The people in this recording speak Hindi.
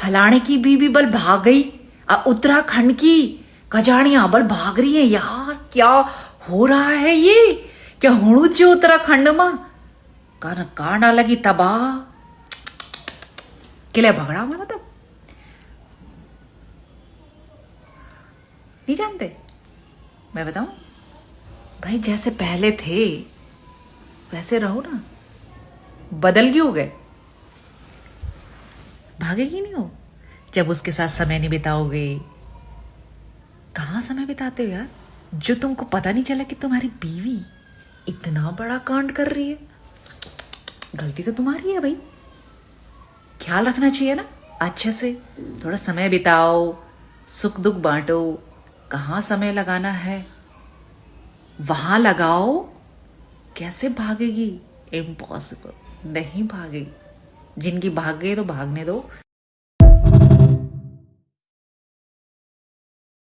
फलाने की बीवी बल भाग गई, उत्तराखंड की कजाड़ियां बल भाग रही है। यार क्या हो रहा है ये? क्या हुणु जो उत्तराखंड में कान कांडा लगी तबाह किले भगड़ा में, मतलब नहीं जानते? मैं बताऊं भाई, जैसे पहले थे वैसे रहो ना, बदल क्यों गए? भागेगी नहीं हो जब उसके साथ समय नहीं बिताओगे। कहाँ समय बिताते हो यार, जो तुमको पता नहीं चला कि तुम्हारी बीवी इतना बड़ा कांड कर रही है। गलती तो तुम्हारी है भाई, ख्याल रखना चाहिए ना अच्छे से। थोड़ा समय बिताओ, सुख दुख बांटो, कहाँ समय लगाना है वहां लगाओ। कैसे भागेगी? इम्पॉसिबल, नहीं भागेगी। जिनकी भाग गई तो भागने दो।